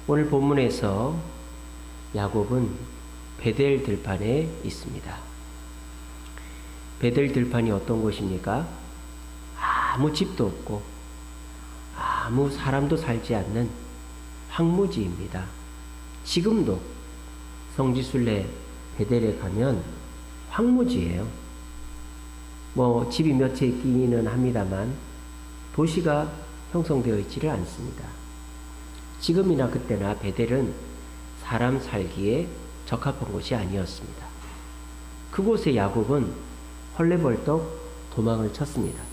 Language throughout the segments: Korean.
오늘 본문에서 야곱은 베델 들판에 있습니다. 베델 들판이 어떤 곳입니까? 아무 집도 없고 아무 사람도 살지 않는 황무지입니다. 지금도 성지순례 베델에 가면 황무지예요. 집이 몇 채 있기는 합니다만 도시가 형성되어 있지를 않습니다. 지금이나 그때나 베델은 사람 살기에 적합한 곳이 아니었습니다. 그곳에 야곱은 헐레벌떡 도망을 쳤습니다.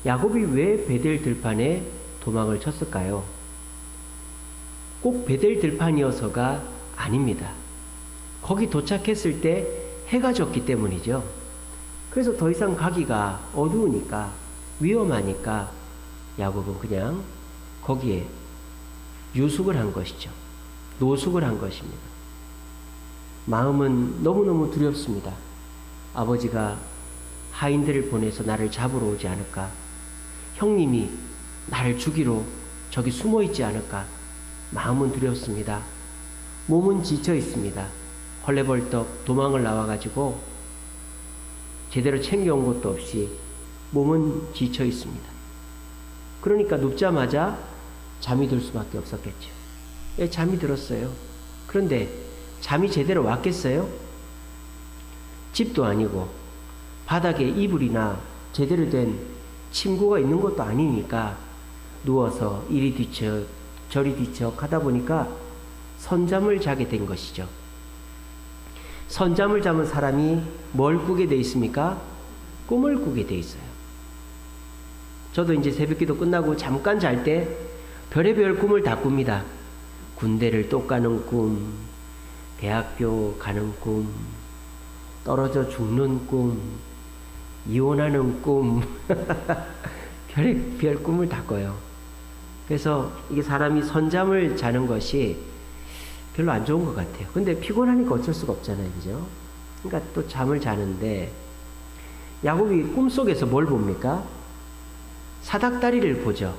야곱이 왜 베델 들판에 도망을 쳤을까요? 꼭 베델 들판이어서가 아닙니다. 거기 도착했을 때 해가 졌기 때문이죠. 그래서 더 이상 가기가 어두우니까, 위험하니까 야곱은 그냥 거기에 유숙을 한 것이죠. 노숙을 한 것입니다. 마음은 너무너무 두렵습니다. 아버지가 하인들을 보내서 나를 잡으러 오지 않을까? 형님이 나를 죽이러 저기 숨어 있지 않을까? 마음은 두렵습니다. 몸은 지쳐 있습니다. 헐레벌떡 도망을 나와가지고 제대로 챙겨온 것도 없이 몸은 지쳐 있습니다. 그러니까 눕자마자 잠이 들 수밖에 없었겠죠. 잠이 들었어요. 그런데 잠이 제대로 왔겠어요? 집도 아니고 바닥에 이불이나 제대로 된 침구가 있는 것도 아니니까 누워서 이리 뒤척 저리 뒤척 하다 보니까 선잠을 자게 된 것이죠. 선잠을 자면 사람이 뭘 꾸게 돼 있습니까? 꿈을 꾸게 돼 있어요. 저도 이제 새벽기도 끝나고 잠깐 잘 때 별의별 꿈을 다 꿉니다. 군대를 또 가는 꿈, 대학교 가는 꿈, 떨어져 죽는 꿈, 이혼하는 꿈, 별의별 꿈을 다 꿔요. 그래서 이게 사람이 선잠을 자는 것이 별로 안 좋은 것 같아요. 근데 피곤하니까 어쩔 수가 없잖아요. 그죠? 그러니까 또 잠을 자는데 야곱이 꿈속에서 뭘 봅니까? 사닥다리를 보죠.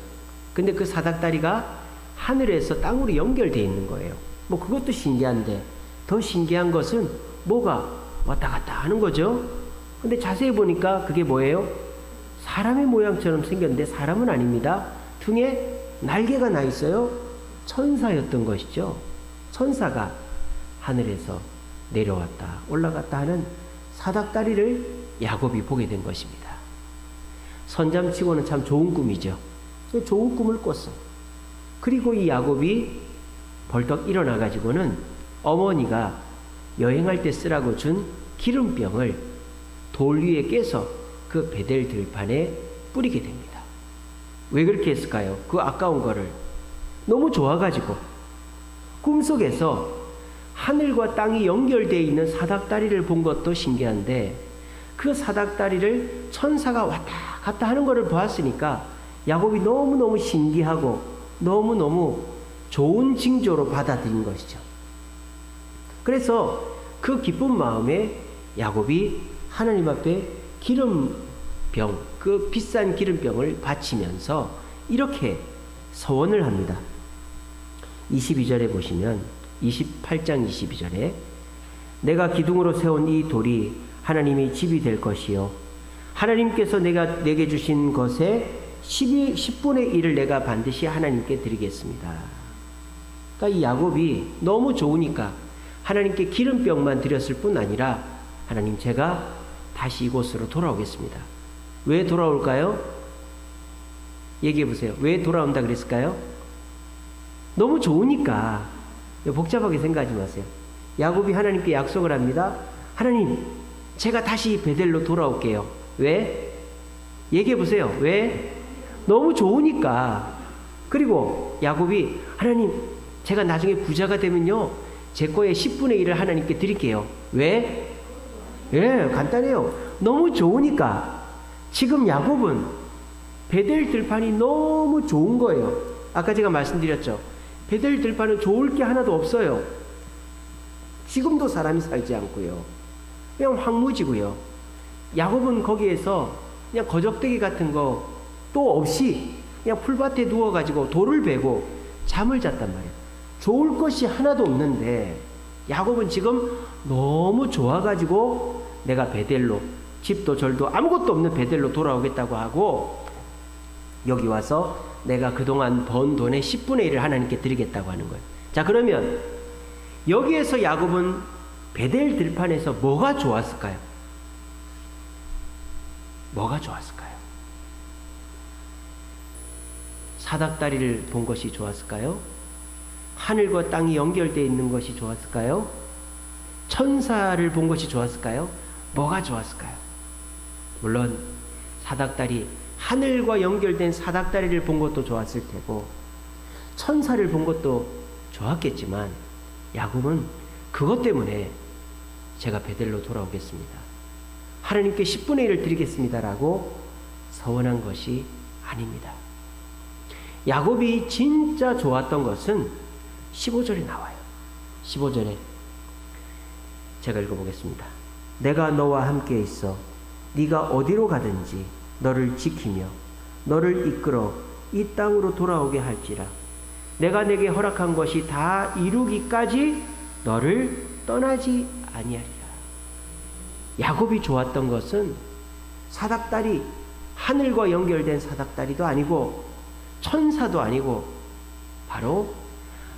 근데 그 사닥다리가 하늘에서 땅으로 연결되어 있는 거예요. 그것도 신기한데 더 신기한 것은 뭐가 왔다 갔다 하는 거죠. 근데 자세히 보니까 그게 뭐예요? 사람의 모양처럼 생겼는데 사람은 아닙니다. 등에 날개가 나 있어요. 천사였던 것이죠. 천사가 하늘에서 내려왔다 올라갔다 하는 사닥다리를 야곱이 보게 된 것입니다. 선잠치고는 참 좋은 꿈이죠. 좋은 꿈을 꿨어. 그리고 이 야곱이 벌떡 일어나가지고는 어머니가 여행할 때 쓰라고 준 기름병을 돌 위에 깨서 그 베델 들판에 뿌리게 됩니다. 왜 그렇게 했을까요? 그 아까운 거를 너무 좋아가지고 꿈속에서 하늘과 땅이 연결되어 있는 사닥다리를 본 것도 신기한데 그 사닥다리를 천사가 왔다 갔다 하는 것을 보았으니까 야곱이 너무너무 신기하고 너무너무 좋은 징조로 받아들인 것이죠. 그래서 그 기쁜 마음에 야곱이 하나님 앞에 기름병, 그 비싼 기름병을 바치면서 이렇게 서원을 합니다. 22절에 보시면 28장 22절에 내가 기둥으로 세운 이 돌이 하나님의 집이 될 것이요 하나님께서 내게 주신 것에 10분의 1을 내가 반드시 하나님께 드리겠습니다. 그러니까 이 야곱이 너무 좋으니까 하나님께 기름병만 드렸을 뿐 아니라 하나님 제가 다시 이곳으로 돌아오겠습니다. 왜 돌아올까요? 얘기해 보세요. 왜 돌아온다 그랬을까요? 너무 좋으니까. 복잡하게 생각하지 마세요. 야곱이 하나님께 약속을 합니다. 하나님 제가 다시 베델로 돌아올게요. 왜? 얘기해 보세요. 왜? 너무 좋으니까. 그리고 야곱이 하나님 제가 나중에 부자가 되면요 제 거에 10분의 1을 하나님께 드릴게요. 왜? 간단해요. 너무 좋으니까. 지금 야곱은 베델 들판이 너무 좋은 거예요. 아까 제가 말씀드렸죠. 베델 들판은 좋을 게 하나도 없어요. 지금도 사람이 살지 않고요. 그냥 황무지고요. 야곱은 거기에서 그냥 거적대기 같은 거 또 없이 그냥 풀밭에 누워가지고 돌을 베고 잠을 잤단 말이에요. 좋을 것이 하나도 없는데 야곱은 지금 너무 좋아가지고 내가 베델로, 집도 절도 아무것도 없는 베델로 돌아오겠다고 하고 여기 와서 내가 그동안 번 돈의 10분의 1을 하나님께 드리겠다고 하는 거예요. 자, 그러면 여기에서 야곱은 베델 들판에서 뭐가 좋았을까요? 뭐가 좋았을까요? 사닥다리를 본 것이 좋았을까요? 하늘과 땅이 연결되어 있는 것이 좋았을까요? 천사를 본 것이 좋았을까요? 뭐가 좋았을까요? 물론 사닥다리, 하늘과 연결된 사닥다리를 본 것도 좋았을 테고 천사를 본 것도 좋았겠지만 야곱은 그것 때문에 제가 베델로 돌아오겠습니다, 하나님께 10분의 1을 드리겠습니다라고 서원한 것이 아닙니다. 야곱이 진짜 좋았던 것은 15절에 나와요. 15절에 제가 읽어보겠습니다. 내가 너와 함께 있어 네가 어디로 가든지 너를 지키며 너를 이끌어 이 땅으로 돌아오게 할지라. 내가 내게 허락한 것이 다 이루기까지 너를 떠나지 아니하리라. 야곱이 좋았던 것은 사닥다리, 하늘과 연결된 사닥다리도 아니고 천사도 아니고 바로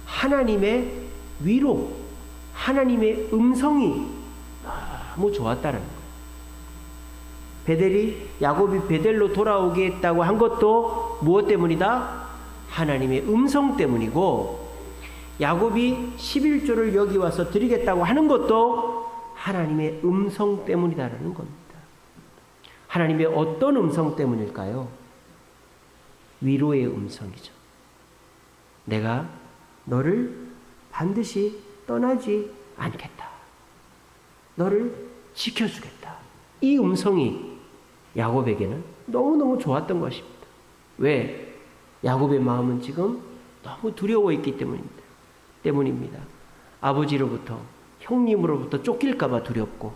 하나님의 위로, 하나님의 음성이 너무 좋았다는 거예요. 야곱이 베델로 돌아오게 했다고 한 것도 무엇 때문이다? 하나님의 음성 때문이고, 야곱이 11조를 여기 와서 드리겠다고 하는 것도 하나님의 음성 때문이다라는 겁니다. 하나님의 어떤 음성 때문일까요? 위로의 음성이죠. 내가 너를 반드시 떠나지 않겠다. 너를 지켜주겠다. 이 음성이 야곱에게는 너무너무 좋았던 것입니다. 왜? 야곱의 마음은 지금 너무 두려워 있기 때문입니다. 아버지로부터, 형님으로부터 쫓길까봐 두렵고,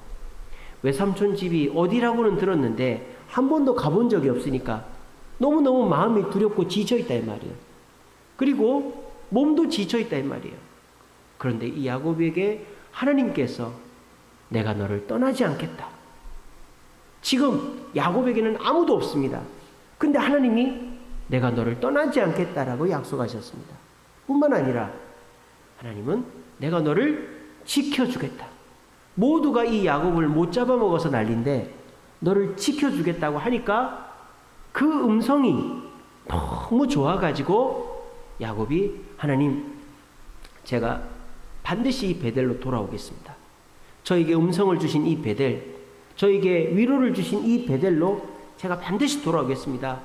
외삼촌 집이 어디라고는 들었는데 한 번도 가본 적이 없으니까 너무너무 마음이 두렵고 지쳐있다 이 말이에요. 그리고 몸도 지쳐있다 이 말이에요. 그런데 이 야곱에게 하나님께서 내가 너를 떠나지 않겠다. 지금 야곱에게는 아무도 없습니다. 근데 하나님이 내가 너를 떠나지 않겠다라고 약속하셨습니다. 뿐만 아니라 하나님은 내가 너를 지켜주겠다. 모두가 이 야곱을 못 잡아먹어서 난리인데 너를 지켜주겠다고 하니까 그 음성이 너무 좋아가지고 야곱이 하나님, 제가 반드시 이 베델로 돌아오겠습니다. 저에게 음성을 주신 이 베델, 저에게 위로를 주신 이 베델로 제가 반드시 돌아오겠습니다.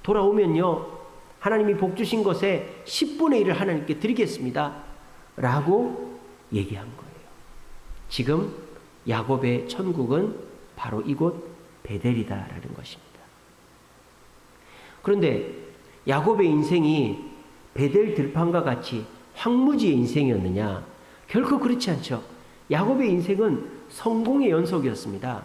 돌아오면요, 하나님이 복 주신 것에 10분의 1을 하나님께 드리겠습니다. 라고 얘기한 거예요. 지금 야곱의 천국은 바로 이곳 베델이다라는 것입니다. 그런데 야곱의 인생이 베델 들판과 같이 황무지의 인생이었느냐? 결코 그렇지 않죠. 야곱의 인생은 성공의 연속이었습니다.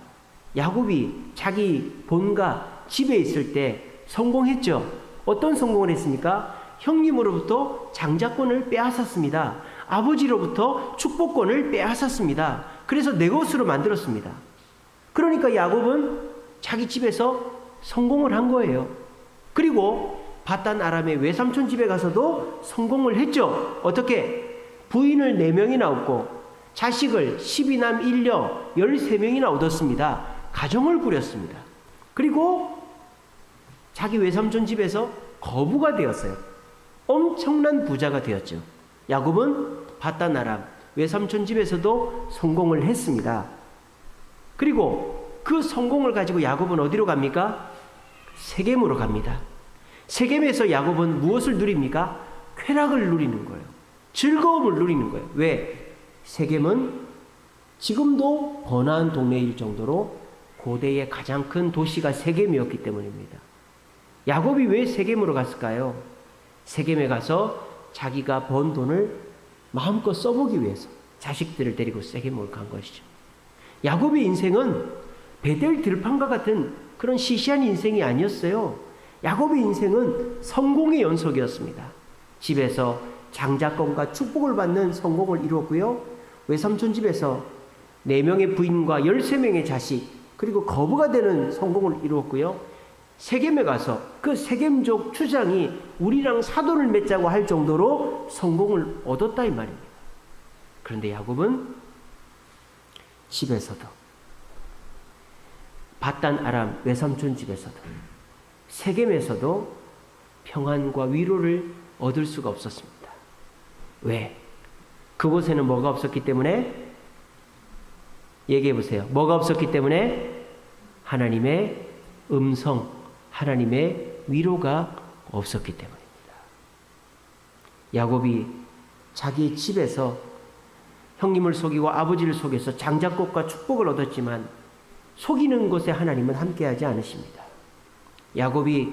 야곱이 자기 본가 집에 있을 때 성공했죠. 어떤 성공을 했습니까? 형님으로부터 장자권을 빼앗았습니다. 아버지로부터 축복권을 빼앗았습니다. 그래서 내 것으로 만들었습니다. 그러니까 야곱은 자기 집에서 성공을 한 거예요. 그리고 바단 아람의 외삼촌 집에 가서도 성공을 했죠. 어떻게? 부인을 4명이나 얻고 자식을 12남 1녀 13명이나 얻었습니다. 가정을 꾸렸습니다. 그리고 자기 외삼촌 집에서 거부가 되었어요. 엄청난 부자가 되었죠. 야곱은 바단 아람 외삼촌 집에서도 성공을 했습니다. 그리고 그 성공을 가지고 야곱은 어디로 갑니까? 세겜으로 갑니다. 세겜에서 야곱은 무엇을 누립니까? 쾌락을 누리는 거예요. 즐거움을 누리는 거예요. 왜? 세겜은 지금도 번화한 동네일 정도로 고대의 가장 큰 도시가 세겜이었기 때문입니다. 야곱이 왜 세겜으로 갔을까요? 세겜에 가서 자기가 번 돈을 마음껏 써보기 위해서 자식들을 데리고 세겜으로 간 것이죠. 야곱의 인생은 베델 들판과 같은 그런 시시한 인생이 아니었어요. 야곱의 인생은 성공의 연속이었습니다. 집에서 장자권과 축복을 받는 성공을 이루었고요. 외삼촌 집에서 4명의 부인과 13명의 자식, 그리고 거부가 되는 성공을 이루었고요. 세겜에 가서 그 세겜족 추장이 우리랑 사돈을 맺자고 할 정도로 성공을 얻었다 이 말입니다. 그런데 야곱은 집에서도, 바단 아람 외삼촌 집에서도, 세겜에서도 평안과 위로를 얻을 수가 없었습니다. 왜? 그곳에는 뭐가 없었기 때문에? 얘기해 보세요. 뭐가 없었기 때문에? 하나님의 음성, 하나님의 위로가 없었기 때문입니다. 야곱이 자기 집에서 형님을 속이고 아버지를 속여서 장자꽃과 축복을 얻었지만 속이는 곳에 하나님은 함께하지 않으십니다. 야곱이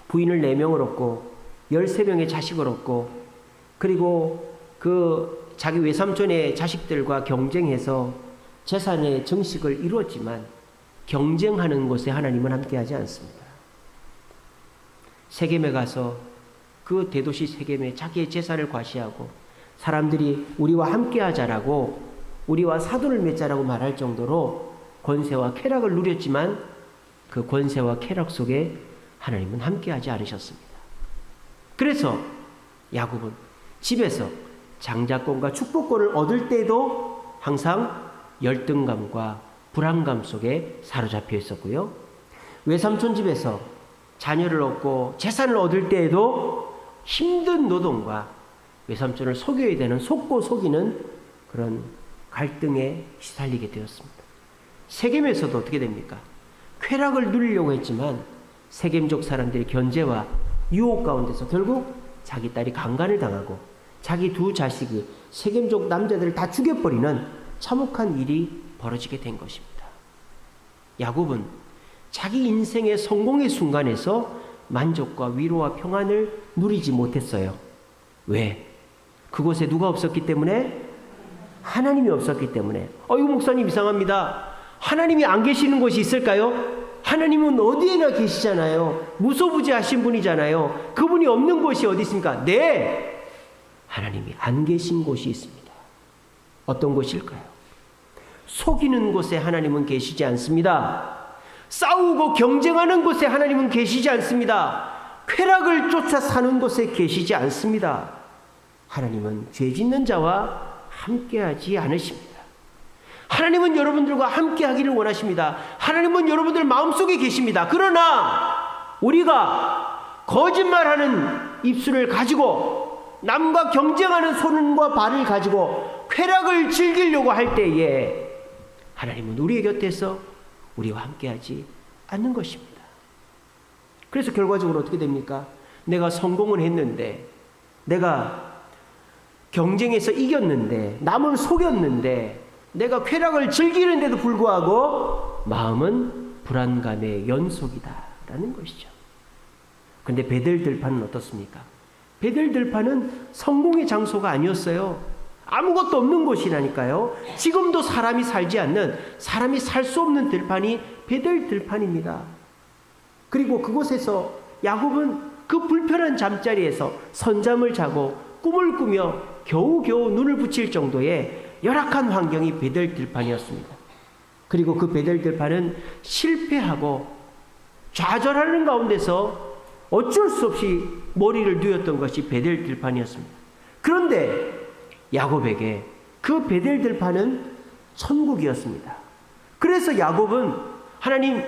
부인을 4명을 얻고 13명의 자식을 얻고, 그리고 그 자기 외삼촌의 자식들과 경쟁해서 재산의 정식을 이루었지만 경쟁하는 곳에 하나님은 함께하지 않습니다. 세겜에 가서 그 대도시 세겜에 자기의 재산을 과시하고 사람들이 우리와 함께하자라고, 우리와 사돈을 맺자라고 말할 정도로 권세와 쾌락을 누렸지만 그 권세와 쾌락 속에 하나님은 함께하지 않으셨습니다. 그래서 야곱은 집에서 장자권과 축복권을 얻을 때에도 항상 열등감과 불안감 속에 사로잡혀 있었고요. 외삼촌 집에서 자녀를 얻고 재산을 얻을 때에도 힘든 노동과 외삼촌을 속여야 되는, 속고 속이는 그런 갈등에 시달리게 되었습니다. 세겜에서도 어떻게 됩니까? 쾌락을 누리려고 했지만 세겜족 사람들의 견제와 유혹 가운데서 결국 자기 딸이 강간을 당하고 자기 2 자식이 세겜족 남자들을 다 죽여버리는 참혹한 일이 벌어지게 된 것입니다. 야곱은 자기 인생의 성공의 순간에서 만족과 위로와 평안을 누리지 못했어요. 왜? 그곳에 누가 없었기 때문에? 하나님이 없었기 때문에. 이거 목사님 이상합니다. 하나님이 안 계시는 곳이 있을까요? 하나님은 어디에나 계시잖아요. 무소부지하신 분이잖아요. 그분이 없는 곳이 어디 있습니까? 네! 하나님이 안 계신 곳이 있습니다. 어떤 곳일까요? 속이는 곳에 하나님은 계시지 않습니다. 싸우고 경쟁하는 곳에 하나님은 계시지 않습니다. 쾌락을 쫓아 사는 곳에 계시지 않습니다. 하나님은 죄 짓는 자와 함께하지 않으십니다. 하나님은 여러분들과 함께하기를 원하십니다. 하나님은 여러분들 마음속에 계십니다. 그러나 우리가 거짓말하는 입술을 가지고 남과 경쟁하는 손과 발을 가지고 쾌락을 즐기려고 할 때에 하나님은 우리의 곁에서 우리와 함께하지 않는 것입니다. 그래서 결과적으로 어떻게 됩니까? 내가 성공을 했는데, 내가 경쟁에서 이겼는데, 남을 속였는데, 내가 쾌락을 즐기는데도 불구하고 마음은 불안감의 연속이다라는 것이죠. 그런데 베델 들판은 어떻습니까? 베델 들판은 성공의 장소가 아니었어요. 아무것도 없는 곳이라니까요. 지금도 사람이 살지 않는, 사람이 살 수 없는 들판이 베델 들판입니다. 그리고 그곳에서 야곱은 그 불편한 잠자리에서 선잠을 자고 꿈을 꾸며 겨우겨우 눈을 붙일 정도의 열악한 환경이 베델 들판이었습니다. 그리고 그 베델 들판은 실패하고 좌절하는 가운데서 어쩔 수 없이 머리를 누였던 것이 베델 들판이었습니다. 그런데 야곱에게 그 베델 들판은 천국이었습니다. 그래서 야곱은 하나님,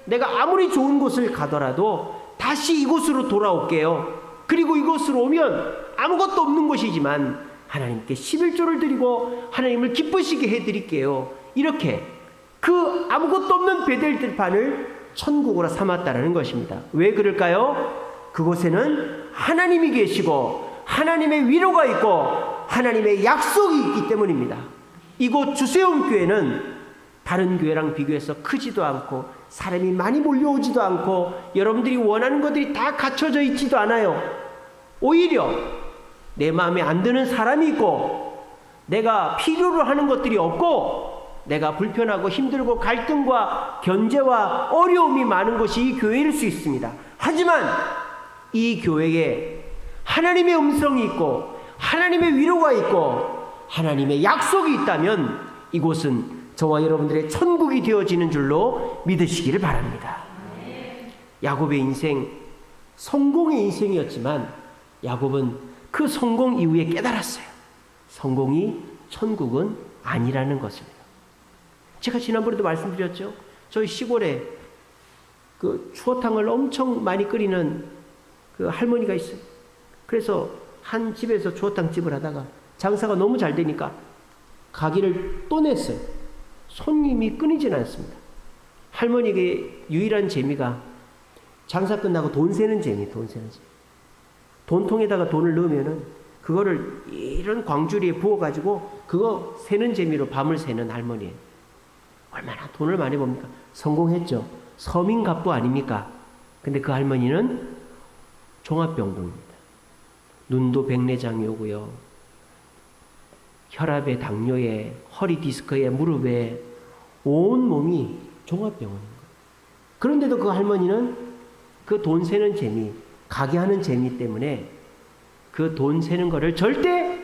내가 아무리 좋은 곳을 가더라도 다시 이곳으로 돌아올게요. 그리고 이곳으로 오면 아무것도 없는 곳이지만 하나님께 11조를 드리고 하나님을 기쁘시게 해드릴게요. 이렇게 그 아무것도 없는 베델 들판을 천국으로 삼았다라는 것입니다. 왜 그럴까요? 그곳에는 하나님이 계시고 하나님의 위로가 있고 하나님의 약속이 있기 때문입니다. 이곳 주세움 교회는 다른 교회랑 비교해서 크지도 않고 사람이 많이 몰려오지도 않고 여러분들이 원하는 것들이 다 갖춰져 있지도 않아요. 오히려 내 마음에 안 드는 사람이 있고 내가 필요로 하는 것들이 없고 내가 불편하고 힘들고 갈등과 견제와 어려움이 많은 것이 이 교회일 수 있습니다. 하지만 이 교회에 하나님의 음성이 있고 하나님의 위로가 있고 하나님의 약속이 있다면 이곳은 저와 여러분들의 천국이 되어지는 줄로 믿으시기를 바랍니다. 야곱의 인생, 성공의 인생이었지만 야곱은 그 성공 이후에 깨달았어요. 성공이 천국은 아니라는 것을요. 제가 지난번에도 말씀드렸죠. 저희 시골에 그 추어탕을 엄청 많이 끓이는 그 할머니가 있어요. 그래서 한 집에서 추어탕집을 하다가 장사가 너무 잘 되니까 가게를 또 냈어요. 손님이 끊이진 않습니다. 할머니에게 유일한 재미가 장사 끝나고 돈 세는 재미, 돈 세는 재미. 돈통에다가 돈을 넣으면은 그거를 이런 광주리에 부어가지고 그거 세는 재미로 밤을 새는 할머니예요. 얼마나 돈을 많이 법니까? 성공했죠. 서민갑부 아닙니까? 근데 그 할머니는 종합병동입니다. 눈도 백내장이 오고요. 혈압에 당뇨에 허리 디스크에 무릎에 온 몸이 종합병원인 거예요. 그런데도 그 할머니는 그 돈 세는 재미, 가게 하는 재미 때문에 그 돈 세는 거를 절대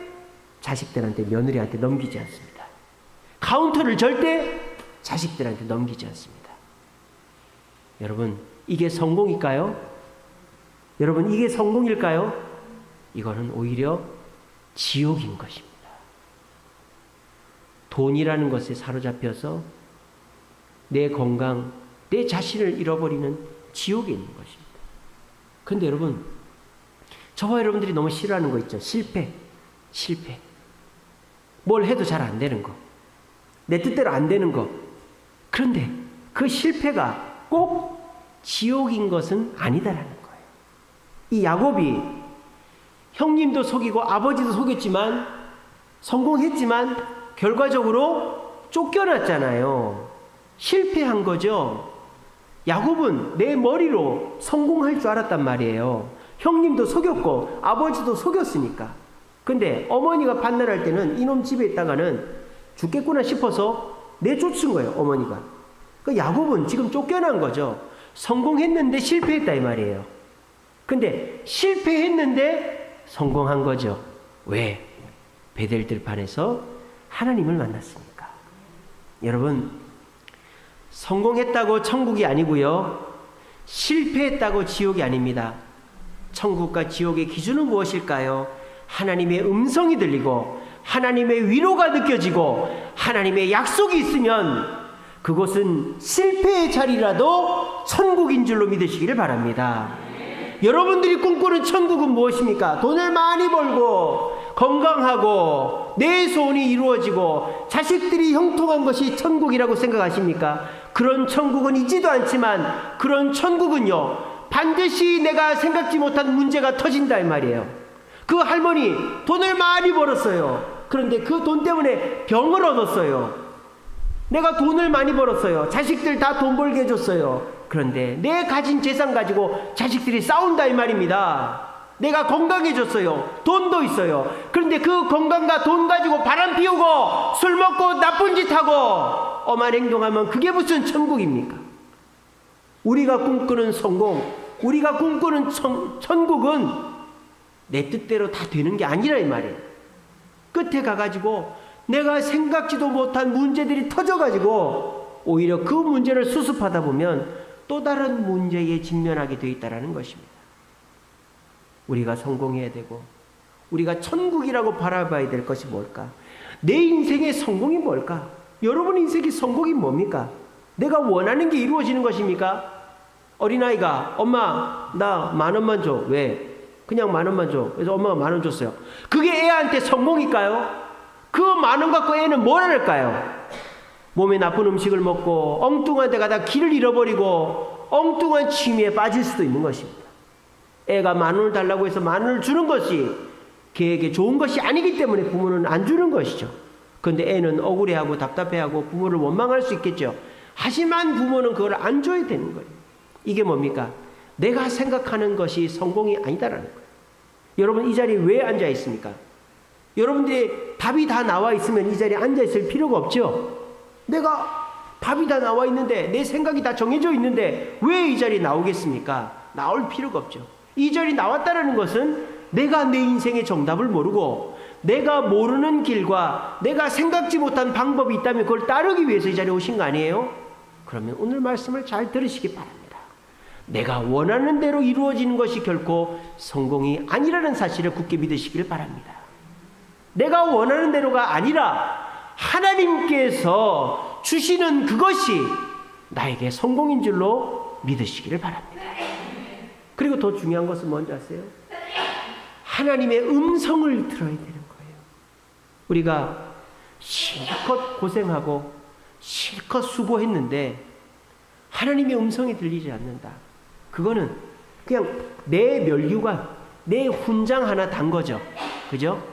자식들한테, 며느리한테 넘기지 않습니다. 카운터를 절대 자식들한테 넘기지 않습니다. 여러분, 이게 성공일까요? 여러분, 이게 성공일까요? 이거는 오히려 지옥인 것입니다. 돈이라는 것에 사로잡혀서 내 건강, 내 자신을 잃어버리는 지옥에 있는 것입니다. 그런데 여러분, 저와 여러분들이 너무 싫어하는 거 있죠. 실패. 뭘 해도 잘 안 되는 거. 내 뜻대로 안 되는 거. 그런데 그 실패가 꼭 지옥인 것은 아니다라는 거예요. 이 야곱이 형님도 속이고 아버지도 속였지만 성공했지만 결과적으로 쫓겨났잖아요. 실패한 거죠. 야곱은 내 머리로 성공할 줄 알았단 말이에요. 형님도 속였고 아버지도 속였으니까. 근데 어머니가 판단할 때는 이놈 집에 있다가는 죽겠구나 싶어서 내쫓은 거예요, 어머니가. 그 야곱은 지금 쫓겨난 거죠. 성공했는데 실패했다 이 말이에요. 근데 실패했는데 성공한 거죠. 왜? 베델 들판에서 하나님을 만났으니까. 여러분, 성공했다고 천국이 아니고요, 실패했다고 지옥이 아닙니다. 천국과 지옥의 기준은 무엇일까요? 하나님의 음성이 들리고 하나님의 위로가 느껴지고 하나님의 약속이 있으면 그곳은 실패의 자리라도 천국인 줄로 믿으시기를 바랍니다. 여러분들이 꿈꾸는 천국은 무엇입니까? 돈을 많이 벌고 건강하고 내 소원이 이루어지고 자식들이 형통한 것이 천국이라고 생각하십니까? 그런 천국은 있지도 않지만 그런 천국은요, 반드시 내가 생각지 못한 문제가 터진다 이 말이에요. 그 할머니 돈을 많이 벌었어요. 그런데 그 돈 때문에 병을 얻었어요. 내가 돈을 많이 벌었어요. 자식들 다 돈 벌게 해줬어요. 그런데 내 가진 재산 가지고 자식들이 싸운다 이 말입니다. 내가 건강해졌어요. 돈도 있어요. 그런데 그 건강과 돈 가지고 바람 피우고 술 먹고 나쁜 짓 하고 엄한 행동하면 그게 무슨 천국입니까? 우리가 꿈꾸는 성공, 우리가 꿈꾸는 천국은 내 뜻대로 다 되는 게 아니라 이 말이에요. 끝에 가가지고 내가 생각지도 못한 문제들이 터져가지고 오히려 그 문제를 수습하다 보면 또 다른 문제에 직면하게 되어 있다는 것입니다. 우리가 성공해야 되고 우리가 천국이라고 바라봐야 될 것이 뭘까? 내 인생의 성공이 뭘까? 여러분 인생의 성공이 뭡니까? 내가 원하는 게 이루어지는 것입니까? 어린아이가 엄마 나 10,000원만 줘. 왜? 그냥 10,000원만 줘. 그래서 엄마가 10,000원 줬어요. 그게 애한테 성공일까요? 그 10,000원 갖고 애는 뭘 할까요? 몸에 나쁜 음식을 먹고 엉뚱한 데 가다 길을 잃어버리고 엉뚱한 취미에 빠질 수도 있는 것입니다. 애가 10,000원을 달라고 해서 10,000원을 주는 것이 걔에게 좋은 것이 아니기 때문에 부모는 안 주는 것이죠. 그런데 애는 억울해하고 답답해하고 부모를 원망할 수 있겠죠. 하지만 부모는 그걸 안 줘야 되는 거예요. 이게 뭡니까? 내가 생각하는 것이 성공이 아니다라는 거예요. 여러분 이 자리에 왜 앉아 있습니까? 여러분들이 답이 다 나와 있으면 이 자리에 앉아 있을 필요가 없죠. 내가 답이 다 나와 있는데 내 생각이 다 정해져 있는데 왜 이 자리에 나오겠습니까? 나올 필요가 없죠. 이 자리에 나왔다는 것은 내가 내 인생의 정답을 모르고 내가 모르는 길과 내가 생각지 못한 방법이 있다면 그걸 따르기 위해서 이 자리에 오신 거 아니에요? 그러면 오늘 말씀을 잘 들으시기 바랍니다. 내가 원하는 대로 이루어지는 것이 결코 성공이 아니라는 사실을 굳게 믿으시길 바랍니다. 내가 원하는 대로가 아니라 하나님께서 주시는 그것이 나에게 성공인 줄로 믿으시기를 바랍니다. 그리고 더 중요한 것은 뭔지 아세요? 하나님의 음성을 들어야 되는 거예요. 우리가 실컷 고생하고 실컷 수고했는데 하나님의 음성이 들리지 않는다. 그거는 그냥 내 멸류관, 내 훈장 하나 단 거죠. 그죠?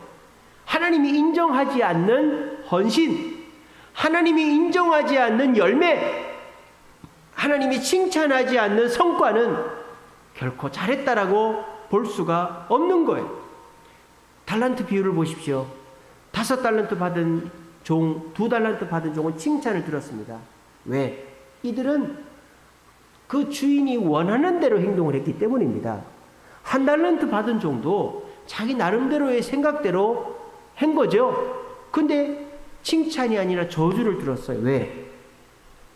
하나님이 인정하지 않는 헌신, 하나님이 인정하지 않는 열매, 하나님이 칭찬하지 않는 성과는 결코 잘했다라고 볼 수가 없는 거예요. 달란트 비유를 보십시오. 5달란트 받은 종, 2달란트 받은 종은 칭찬을 들었습니다. 왜? 이들은 그 주인이 원하는 대로 행동을 했기 때문입니다. 1달란트 받은 종도 자기 나름대로의 생각대로 한 거죠. 근데 칭찬이 아니라 저주를 들었어요. 왜?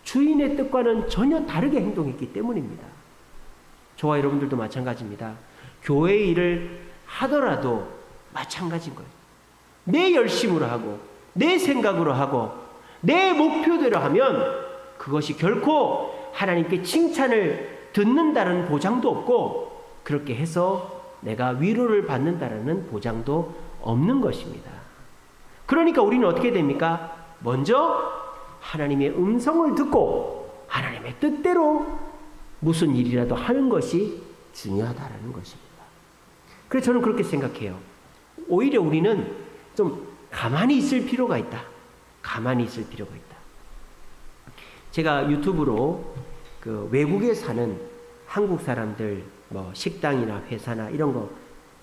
주인의 뜻과는 전혀 다르게 행동했기 때문입니다. 저와 여러분들도 마찬가지입니다. 교회 일을 하더라도 마찬가지인 거예요. 내 열심으로 하고 내 생각으로 하고 내 목표대로 하면 그것이 결코 하나님께 칭찬을 듣는다는 보장도 없고 그렇게 해서 내가 위로를 받는다는 보장도 없는 것입니다. 그러니까 우리는 어떻게 됩니까? 먼저 하나님의 음성을 듣고 하나님의 뜻대로 무슨 일이라도 하는 것이 중요하다는 것입니다. 그래서 저는 그렇게 생각해요. 오히려 우리는 좀 가만히 있을 필요가 있다. 가만히 있을 필요가 있다. 제가 유튜브로 그 외국에 사는 한국 사람들 뭐 식당이나 회사나 이런 거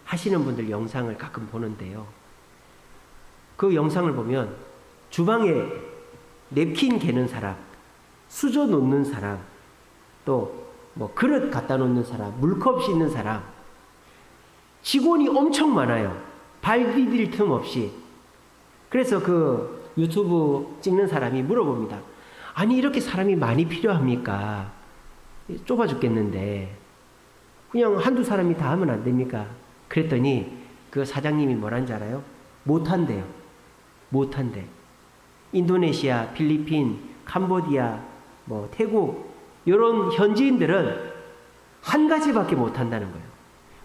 하시는 분들 영상을 가끔 보는데요. 그 영상을 보면 주방에 냅킨 개는 사람, 수저 놓는 사람, 또 뭐 그릇 갖다 놓는 사람, 물컵 씻는 사람, 직원이 엄청 많아요. 발 디딜 틈 없이. 그래서 그 유튜브 찍는 사람이 물어봅니다. 아니 이렇게 사람이 많이 필요합니까? 좁아 죽겠는데 그냥 한두 사람이 다 하면 안 됩니까? 그랬더니 그 사장님이 뭐라는지 알아요? 못한대요. 못한대. 인도네시아, 필리핀, 캄보디아, 뭐 태국 이런 현지인들은 한 가지밖에 못한다는 거예요.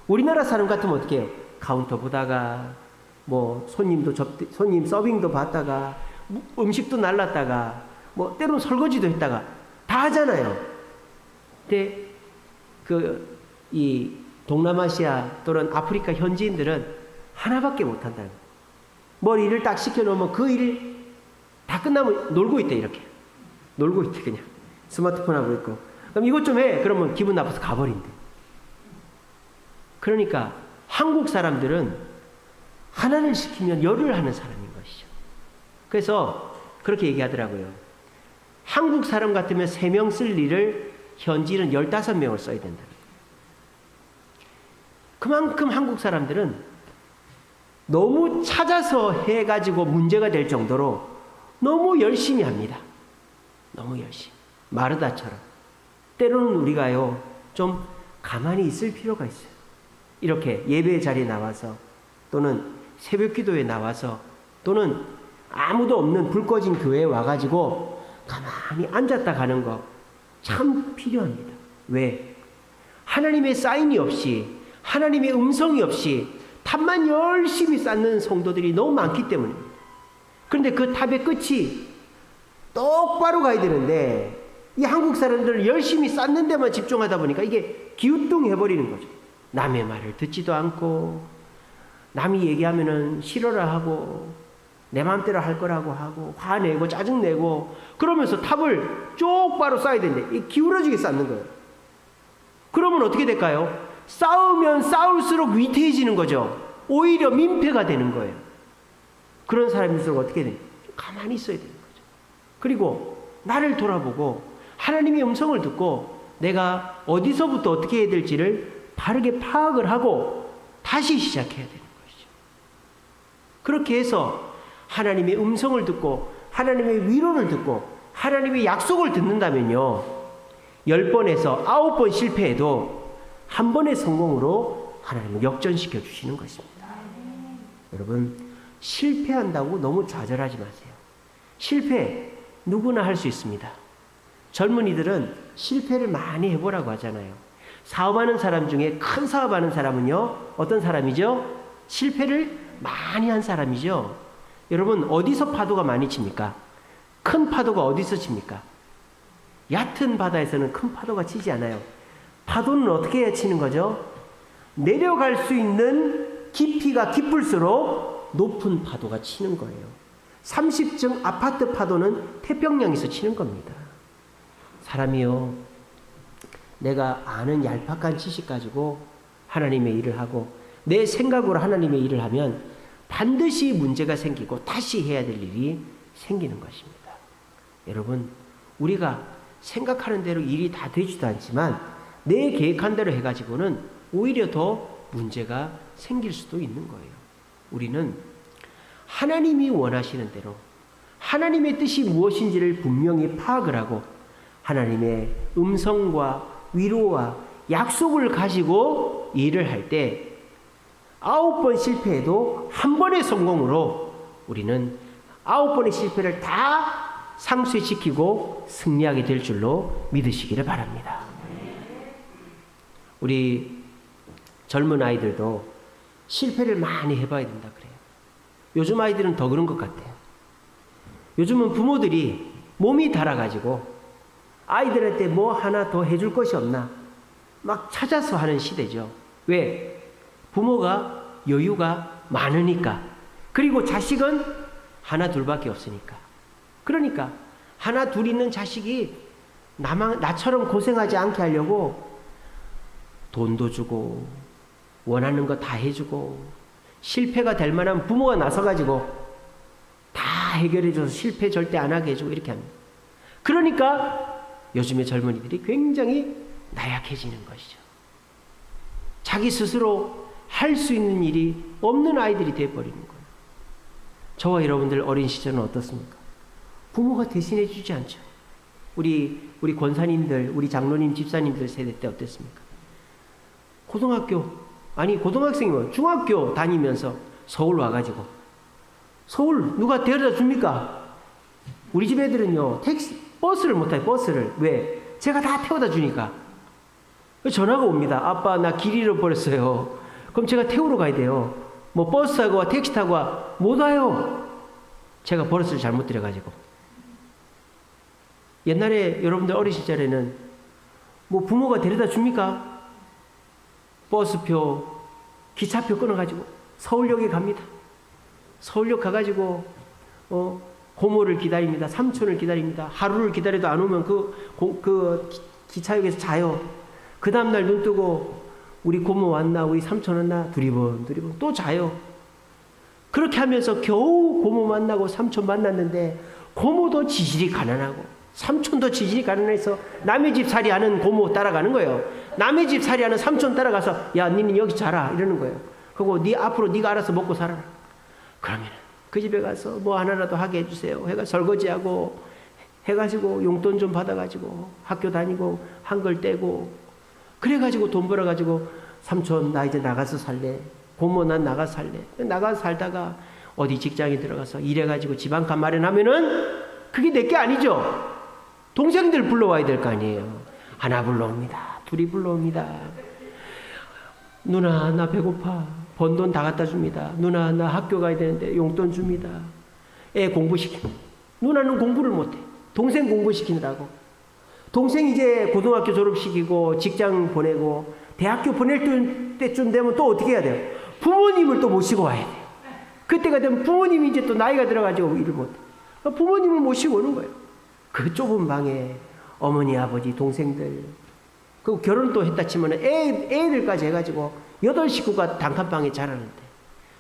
우리나라 사람 같으면 어떻게 해요? 카운터 보다가 뭐 손님 서빙도 받다가 음식도 날랐다가 뭐 때로는 설거지도 했다가 다 하잖아요. 근데 이 동남아시아 또는 아프리카 현지인들은 하나밖에 못한다는 거예요. 뭘 일을 딱 시켜놓으면 그 일 다 끝나면 놀고 있대. 이렇게 놀고 있대. 그냥 스마트폰 하고 있고. 그럼 이것 좀 해. 그러면 기분 나빠서 가버린대. 그러니까 한국 사람들은 하나를 시키면 열을 하는 사람인 것이죠. 그래서 그렇게 얘기하더라고요. 한국 사람 같으면 3명 쓸 일을 현지인은 15명을 써야 된다. 그만큼 한국 사람들은 너무 찾아서 해가지고 문제가 될 정도로 너무 열심히 합니다. 너무 열심히. 마르다처럼. 때로는 우리가요, 좀 가만히 있을 필요가 있어요. 이렇게 예배 자리에 나와서 또는 새벽 기도에 나와서 또는 아무도 없는 불 꺼진 교회에 와가지고 가만히 앉았다 가는 거 참 필요합니다. 왜? 하나님의 사인이 없이 하나님의 음성이 없이 탑만 열심히 쌓는 성도들이 너무 많기 때문입니다. 그런데 그 탑의 끝이 똑바로 가야 되는데 이 한국 사람들은 열심히 쌓는 데만 집중하다 보니까 이게 기우뚱해버리는 거죠. 남의 말을 듣지도 않고 남이 얘기하면은 싫어라 하고 내 마음대로 할 거라고 하고 화내고 짜증내고 그러면서 탑을 똑바로 쌓아야 되는데 이 기울어지게 쌓는 거예요. 그러면 어떻게 될까요? 쌓으면 쌓을수록 위태해지는 거죠. 오히려 민폐가 되는 거예요. 그런 사람일수록 어떻게 돼? 가만히 있어야 되는 거죠. 그리고 나를 돌아보고 하나님의 음성을 듣고 내가 어디서부터 어떻게 해야 될지를 바르게 파악을 하고 다시 시작해야 되는 것이죠. 그렇게 해서 하나님의 음성을 듣고 하나님의 위로를 듣고 하나님의 약속을 듣는다면요, 10번에서 9번 실패해도 한 번의 성공으로 하나님을 역전시켜 주시는 것입니다. 여러분, 실패한다고 너무 좌절하지 마세요. 실패 누구나 할 수 있습니다. 젊은이들은 실패를 많이 해보라고 하잖아요. 사업하는 사람 중에 큰 사업하는 사람은요, 어떤 사람이죠? 실패를 많이 한 사람이죠. 여러분, 어디서 파도가 많이 칩니까? 큰 파도가 어디서 칩니까? 얕은 바다에서는 큰 파도가 치지 않아요. 파도는 어떻게 해야 치는 거죠? 내려갈 수 있는 깊이가 깊을수록 높은 파도가 치는 거예요. 30층 아파트 파도는 태평양에서 치는 겁니다. 사람이요, 내가 아는 얄팍한 지식 가지고 하나님의 일을 하고 내 생각으로 하나님의 일을 하면 반드시 문제가 생기고 다시 해야 될 일이 생기는 것입니다. 여러분, 우리가 생각하는 대로 일이 다 되지도 않지만 내 계획한 대로 해가지고는 오히려 더 문제가 생길 수도 있는 거예요. 우리는 하나님이 원하시는 대로 하나님의 뜻이 무엇인지를 분명히 파악을 하고 하나님의 음성과 위로와 약속을 가지고 일을 할 때 9번 실패해도 한 번의 성공으로 우리는 9번의 실패를 다 상쇄시키고 승리하게 될 줄로 믿으시기를 바랍니다. 우리 젊은 아이들도 실패를 많이 해봐야 된다 그래요. 요즘 아이들은 더 그런 것 같아요. 요즘은 부모들이 몸이 달아가지고 아이들한테 뭐 하나 더 해줄 것이 없나 막 찾아서 하는 시대죠. 왜? 부모가 여유가 많으니까. 그리고 자식은 하나 둘밖에 없으니까. 그러니까 하나 둘 있는 자식이 나처럼 고생하지 않게 하려고 돈도 주고 원하는 거 다 해주고 실패가 될 만한 부모가 나서가지고 다 해결해줘서 실패 절대 안 하게 해주고 이렇게 합니다. 그러니까 요즘의 젊은이들이 굉장히 나약해지는 것이죠. 자기 스스로 할 수 있는 일이 없는 아이들이 되어버리는 거예요. 저와 여러분들 어린 시절은 어떻습니까? 부모가 대신해 주지 않죠. 우리 권사님들, 우리 장로님, 집사님들 세대 때 어땠습니까? 고등학생이면 중학교 다니면서 서울 와가지고 서울 누가 데려다 줍니까? 우리 집 애들은요, 버스를 못 타요. 버스를. 왜? 제가 다 태워다 주니까. 전화가 옵니다. 아빠, 나 길 잃어버렸어요. 그럼 제가 태우러 가야 돼요. 뭐 버스 타고 와, 택시 타고 와, 못 와요. 제가 버스를 잘못 들여가지고. 옛날에 여러분들 어린 시절에는 뭐 부모가 데려다 줍니까? 버스표, 기차표 끊어가지고 서울역에 갑니다. 서울역 가가지고 고모를 기다립니다. 삼촌을 기다립니다. 하루를 기다려도 안 오면 그 기차역에서 자요. 그 다음날 눈 뜨고 우리 고모 왔나, 우리 삼촌 왔나, 두리번 또 자요. 그렇게 하면서 겨우 고모 만나고 삼촌 만났는데 고모도 지질이 가난하고 삼촌도 지질이 가난해서 남의 집 살이하는 고모 따라가는 거예요. 남의 집 살이하는 삼촌 따라가서 야, 니는 여기 자라 이러는 거예요. 그리고 앞으로 네가 알아서 먹고 살아라. 그러면 그 집에 가서 뭐 하나라도 하게 해주세요. 해가 설거지하고 해가지고 용돈 좀 받아가지고 학교 다니고 한글 떼고 그래가지고 돈 벌어가지고 삼촌 나 이제 나가서 살래. 고모 난 나가서 살래. 나가서 살다가 어디 직장에 들어가서 일해가지고 집 한 칸 마련하면은 그게 내게 아니죠. 동생들 불러와야 될 거 아니에요. 하나 불러옵니다. 둘이 불러옵니다. 누나 나 배고파. 번 돈 다 갖다 줍니다. 누나 나 학교 가야 되는데 용돈 줍니다. 애 공부시킵니다. 누나는 공부를 못해. 동생 공부시키느라고. 동생 이제 고등학교 졸업시키고 직장 보내고 대학교 보낼 때쯤 되면 또 어떻게 해야 돼요? 부모님을 또 모시고 와야 돼요. 그때가 되면 부모님이 이제 또 나이가 들어가지고 일을 못해. 부모님을 모시고 오는 거예요. 그 좁은 방에 어머니, 아버지, 동생들. 그 결혼도 했다 치면 애들까지 해가지고 8 식구가 단칸방에 자라는데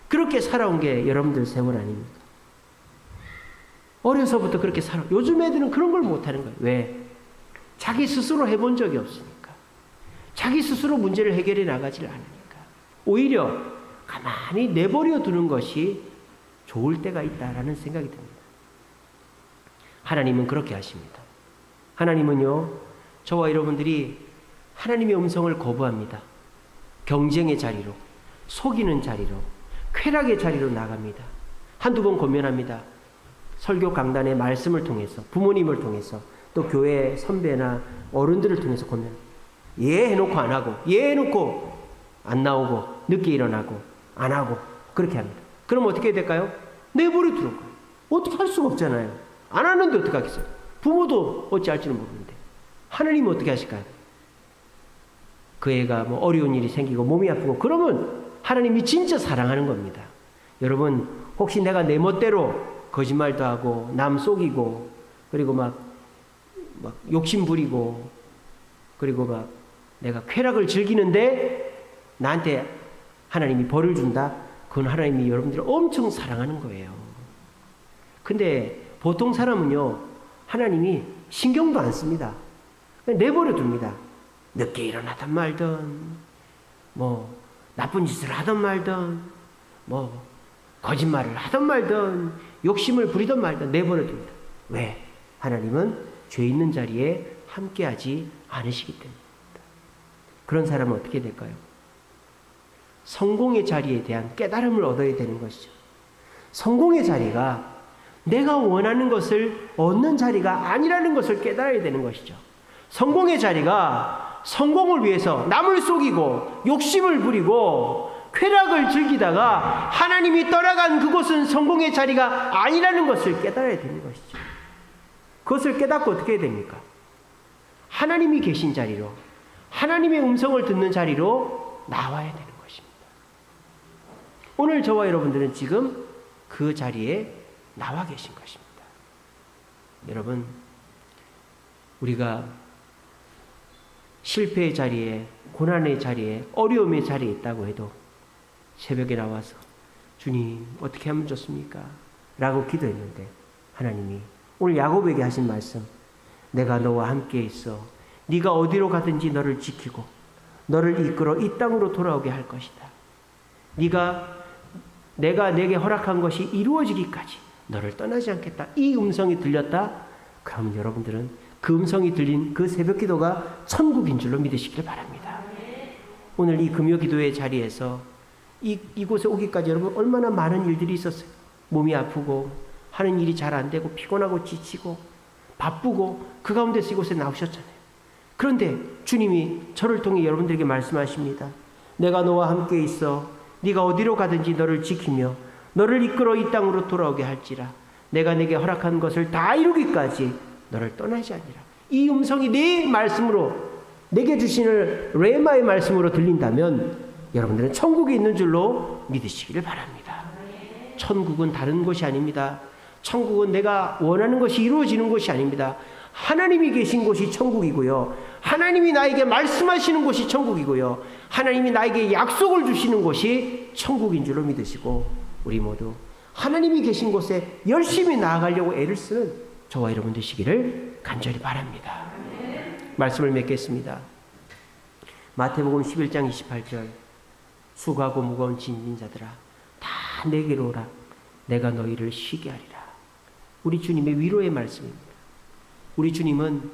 그렇게 살아온 게 여러분들 세월 아닙니까? 어려서부터 그렇게 살아. 요즘 애들은 그런 걸 못하는 거예요. 왜? 자기 스스로 해본 적이 없으니까. 자기 스스로 문제를 해결해 나가질 않으니까. 오히려 가만히 내버려 두는 것이 좋을 때가 있다라는 생각이 듭니다. 하나님은 그렇게 하십니다. 하나님은요, 저와 여러분들이 하나님의 음성을 거부합니다. 경쟁의 자리로, 속이는 자리로, 쾌락의 자리로 나갑니다. 한두 번 권면합니다. 설교 강단의 말씀을 통해서, 부모님을 통해서, 또 교회 선배나 어른들을 통해서 권면합니다. 예 해놓고 안 하고, 예 해놓고 안 나오고, 늦게 일어나고, 안 하고, 그렇게 합니다. 그럼 어떻게 될까요? 내버려 두는 거예요. 어떻게 할 수가 없잖아요. 안 하는데 어떻게 하겠어요? 부모도 어찌할지는 모르는데. 하나님은 어떻게 하실까요? 그 애가 뭐 어려운 일이 생기고 몸이 아프고 그러면 하나님이 진짜 사랑하는 겁니다. 여러분, 혹시 내가 내 멋대로 거짓말도 하고 남 속이고 그리고 막 욕심 부리고 그리고 막 내가 쾌락을 즐기는데 나한테 하나님이 벌을 준다? 그건 하나님이 여러분들을 엄청 사랑하는 거예요. 근데 보통 사람은요, 하나님이 신경도 안 씁니다. 그냥 내버려 둡니다. 늦게 일어나든 말든, 뭐, 나쁜 짓을 하든 말든, 뭐, 거짓말을 하든 말든, 욕심을 부리든 말든 내버려 둡니다. 왜? 하나님은 죄 있는 자리에 함께하지 않으시기 때문입니다. 그런 사람은 어떻게 될까요? 성공의 자리에 대한 깨달음을 얻어야 되는 것이죠. 성공의 자리가 내가 원하는 것을 얻는 자리가 아니라는 것을 깨달아야 되는 것이죠. 성공의 자리가 성공을 위해서 남을 속이고 욕심을 부리고 쾌락을 즐기다가 하나님이 떠나간 그곳은 성공의 자리가 아니라는 것을 깨달아야 되는 것이죠. 그것을 깨닫고 어떻게 해야 됩니까? 하나님이 계신 자리로, 하나님의 음성을 듣는 자리로 나와야 되는 것입니다. 오늘 저와 여러분들은 지금 그 자리에 나와 계신 것입니다. 여러분, 우리가 실패의 자리에, 고난의 자리에, 어려움의 자리에 있다고 해도 새벽에 나와서 주님 어떻게 하면 좋습니까? 라고 기도했는데 하나님이 오늘 야곱에게 하신 말씀, 내가 너와 함께 있어 네가 어디로 가든지 너를 지키고 너를 이끌어 이 땅으로 돌아오게 할 것이다. 내가 내게 허락한 것이 이루어지기까지 너를 떠나지 않겠다. 이 음성이 들렸다? 그럼 여러분들은 그 음성이 들린 그 새벽 기도가 천국인 줄로 믿으시길 바랍니다. 오늘 이 금요 기도의 자리에서 이곳에 오기까지 여러분 얼마나 많은 일들이 있었어요. 몸이 아프고 하는 일이 잘 안 되고 피곤하고 지치고 바쁘고 그 가운데서 이곳에 나오셨잖아요. 그런데 주님이 저를 통해 여러분들에게 말씀하십니다. 내가 너와 함께 있어 네가 어디로 가든지 너를 지키며 너를 이끌어 이 땅으로 돌아오게 할지라. 내가 내게 허락한 것을 다 이루기까지 너를 떠나지 아니라. 이 음성이 내 말씀으로 내게 주시는 레마의 말씀으로 들린다면 여러분들은 천국에 있는 줄로 믿으시기를 바랍니다. 천국은 다른 곳이 아닙니다. 천국은 내가 원하는 것이 이루어지는 곳이 아닙니다. 하나님이 계신 곳이 천국이고요. 하나님이 나에게 말씀하시는 곳이 천국이고요. 하나님이 나에게 약속을 주시는 곳이 천국인 줄로 믿으시고 우리 모두 하나님이 계신 곳에 열심히 나아가려고 애를 쓰는 저와 여러분 되시기를 간절히 바랍니다. 말씀을 맺겠습니다. 마태복음 11장 28절 수고하고 무거운 짐진 자들아 다 내게로 오라. 내가 너희를 쉬게 하리라. 우리 주님의 위로의 말씀입니다. 우리 주님은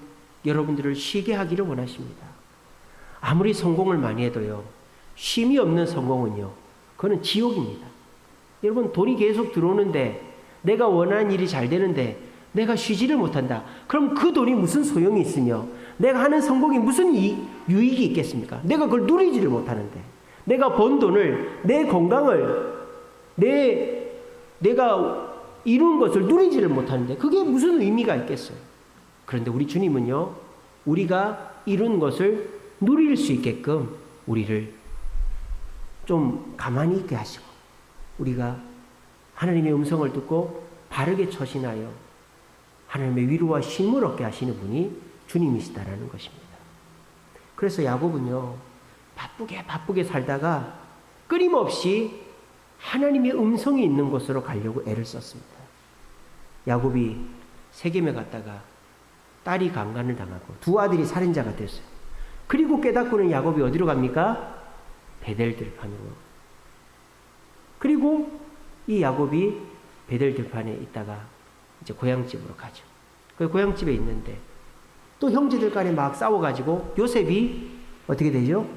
여러분들을 쉬게 하기를 원하십니다. 아무리 성공을 많이 해도요, 쉼이 없는 성공은요, 그거는 지옥입니다. 여러분, 돈이 계속 들어오는데 내가 원하는 일이 잘 되는데 내가 쉬지를 못한다. 그럼 그 돈이 무슨 소용이 있으며 내가 하는 성공이 무슨 유익이 있겠습니까? 내가 그걸 누리지를 못하는데 내가 번 돈을, 내 건강을, 내가 이룬 것을 누리지를 못하는데 그게 무슨 의미가 있겠어요? 그런데 우리 주님은요, 우리가 이룬 것을 누릴 수 있게끔 우리를 좀 가만히 있게 하시고 우리가 하나님의 음성을 듣고 바르게 처신하여 하나님의 위로와 쉼을 얻게 하시는 분이 주님이시다라는 것입니다. 그래서 야곱은요, 바쁘게 살다가 끊임없이 하나님의 음성이 있는 곳으로 가려고 애를 썼습니다. 야곱이 세겜에 갔다가 딸이 강간을 당하고 두 아들이 살인자가 됐어요. 그리고 깨닫고는 야곱이 어디로 갑니까? 베델들판으로 그리고 이 야곱이 베델 들판에 있다가 이제 고향집으로 가죠. 그 고향집에 있는데 또 형제들 간에 막 싸워가지고 요셉이 어떻게 되죠?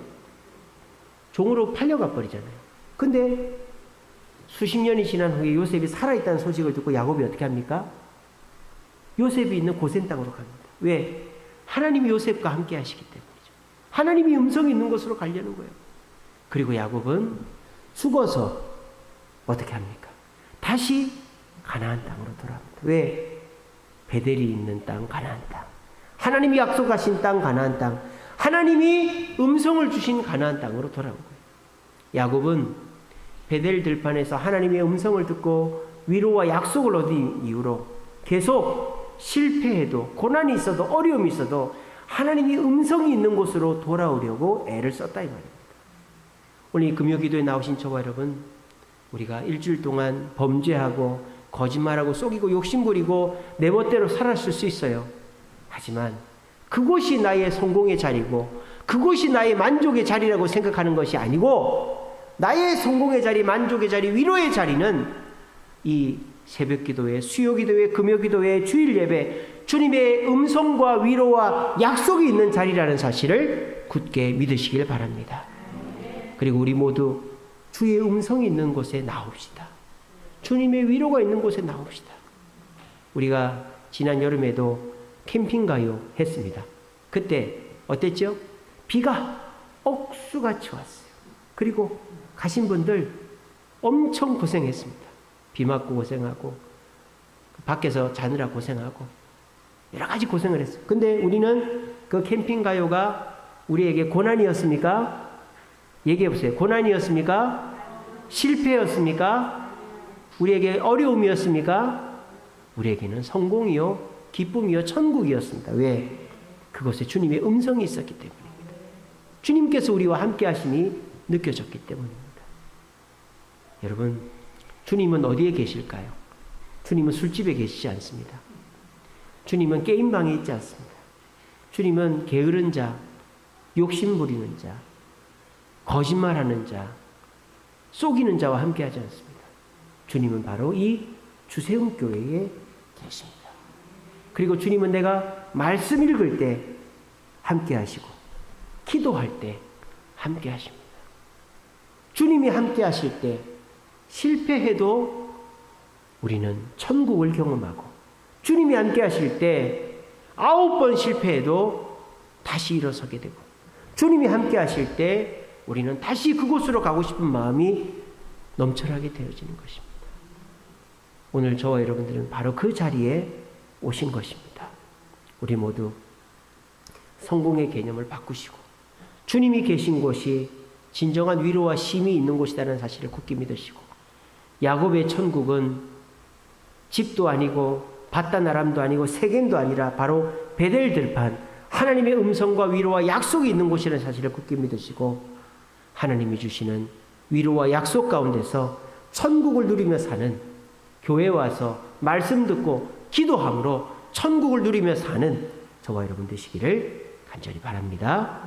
종으로 팔려가 버리잖아요. 근데 수십 년이 지난 후에 요셉이 살아있다는 소식을 듣고 야곱이 어떻게 합니까? 요셉이 있는 고센 땅으로 갑니다. 왜? 하나님이 요셉과 함께 하시기 때문이죠. 하나님이 음성이 있는 곳으로 가려는 거예요. 그리고 야곱은 죽어서 어떻게 합니까? 다시 가나안 땅으로 돌아옵니다. 왜? 베델이 있는 땅, 가나안 땅. 하나님이 약속하신 땅, 가나안 땅. 하나님이 음성을 주신 가나안 땅으로 돌아온 거예요. 야곱은 베델 들판에서 하나님의 음성을 듣고 위로와 약속을 얻은 이후로 계속 실패해도 고난이 있어도 어려움이 있어도 하나님이 음성이 있는 곳으로 돌아오려고 애를 썼다 이 말입니다. 오늘 이 금요기도에 나오신 저와 여러분, 우리가 일주일 동안 범죄하고 거짓말하고 속이고 욕심부리고 내 멋대로 살았을 수 있어요. 하지만 그곳이 나의 성공의 자리고 그곳이 나의 만족의 자리라고 생각하는 것이 아니고 나의 성공의 자리, 만족의 자리, 위로의 자리는 이 새벽기도회, 수요기도회, 금요기도회, 주일예배, 주님의 음성과 위로와 약속이 있는 자리라는 사실을 굳게 믿으시길 바랍니다. 그리고 우리 모두 주의 음성이 있는 곳에 나옵시다. 주님의 위로가 있는 곳에 나옵시다. 우리가 지난 여름에도 캠핑 가요 했습니다. 그때 어땠죠? 비가 억수같이 왔어요. 그리고 가신 분들 엄청 고생했습니다. 비 맞고 고생하고 밖에서 자느라 고생하고 여러 가지 고생을 했어요. 근데 우리는 그 캠핑 가요가 우리에게 고난이었습니까? 얘기해 보세요. 고난이었습니까? 실패였습니까? 우리에게 어려움이었습니까? 우리에게는 성공이요, 기쁨이요, 천국이었습니다. 왜? 그곳에 주님의 음성이 있었기 때문입니다. 주님께서 우리와 함께 하심이 느껴졌기 때문입니다. 여러분, 주님은 어디에 계실까요? 주님은 술집에 계시지 않습니다. 주님은 게임방에 있지 않습니다. 주님은 게으른 자, 욕심 부리는 자, 거짓말하는 자, 속이는 자와 함께하지 않습니다. 주님은 바로 이 주세움교회에 계십니다. 그리고 주님은 내가 말씀 읽을 때 함께하시고 기도할 때 함께하십니다. 주님이 함께하실 때 실패해도 우리는 천국을 경험하고 주님이 함께하실 때 9번 실패해도 다시 일어서게 되고 주님이 함께하실 때 우리는 다시 그곳으로 가고 싶은 마음이 넘쳐나게 되어지는 것입니다. 오늘 저와 여러분들은 바로 그 자리에 오신 것입니다. 우리 모두 성공의 개념을 바꾸시고 주님이 계신 곳이 진정한 위로와 쉼이 있는 곳이라는 사실을 굳게 믿으시고 야곱의 천국은 집도 아니고 바다나람도 아니고 세겜도 아니라 바로 베델 들판 하나님의 음성과 위로와 약속이 있는 곳이라는 사실을 굳게 믿으시고 하나님이 주시는 위로와 약속 가운데서 천국을 누리며 사는 교회에 와서 말씀 듣고 기도함으로 천국을 누리며 사는 저와 여러분 되시기를 간절히 바랍니다.